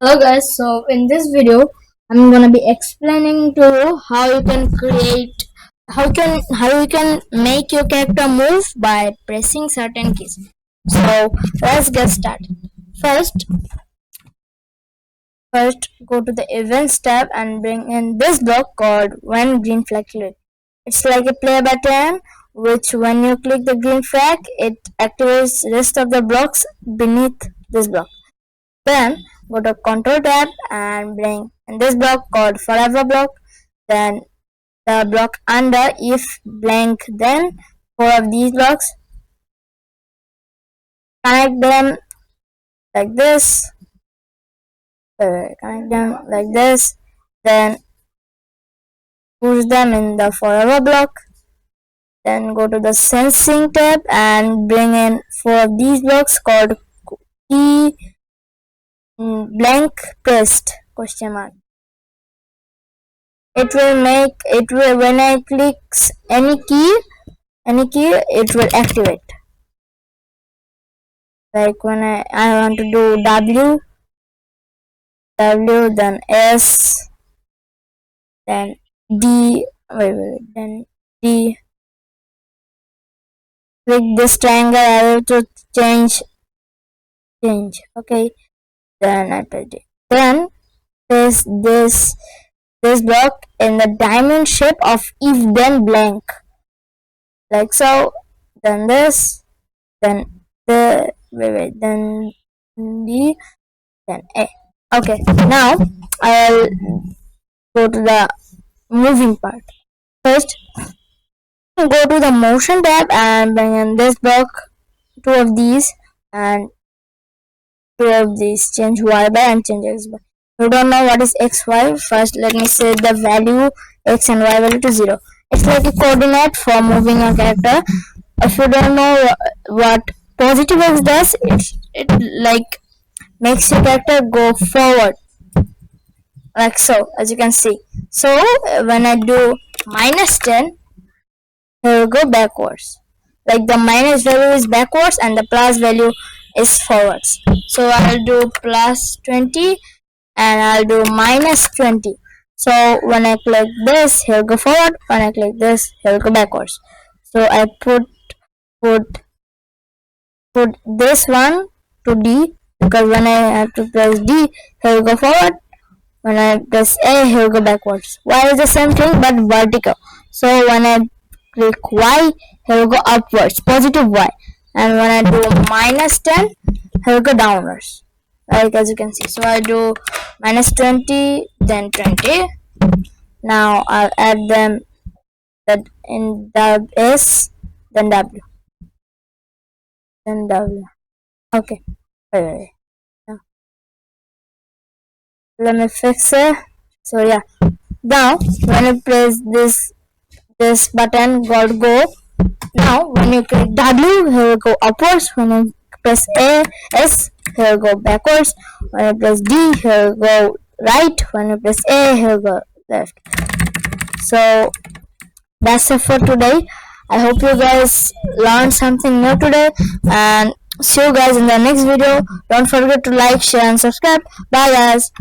Hello guys, so in this video I'm gonna be explaining to you how you can create how you can make your character move by pressing certain keys. So let's get started. First go to the events tab and bring in this block called when green flag click. It's like a play button which when you click the green flag it activates rest of the blocks beneath this block. Then go to control tab and bring in this block called forever block. Then the block under if blank, then four of these blocks, connect them like this. Connect them like this. Then push them in the forever block. Then go to the sensing tab and bring in four of these blocks called key blank pressed question mark. It will when I click any key it will activate. Like when I want to do W, then S, then D, then D. Click this triangle arrow to change. Okay, then I press it. Then press this block in the diamond shape of if then blank, like so. Then this, then then D, then A. Okay, now I'll go to the moving part. First, go to the motion tab and bring in this block, two of these, and two of these. Change Y by and change X by. You don't know what is X, Y. First, let me set the value X and Y value to 0. It's like a coordinate for moving a character. If you don't know what positive X does, it like makes your character go forward, like so, as you can see. So when I do -10, it will go backwards. Like the minus value is backwards and the plus value is forwards. So I'll do +20 and I'll do -20. So when I click this, he'll go forward. When I click this, he'll go backwards. So I put this one to D, because when I have to press D, he'll go forward. When I press A, he'll go backwards. Y is the same thing but vertical. So when I click Y, he'll go upwards, positive Y. And when I do -10, he'll go downwards, like as you can see. So I do -20, then 20. Now I'll add them that in the S, then W, then W. Okay, wait. Let me fix it. So yeah, now when you press this button called go, now when you click W, he will go upwards. When you press A, S, he will go backwards. When you press D, he will go right. When you press A, he will go left. So that's it for today. I hope you guys learned something new today, and see you guys in the next video. Don't forget to like, share and subscribe. Bye guys.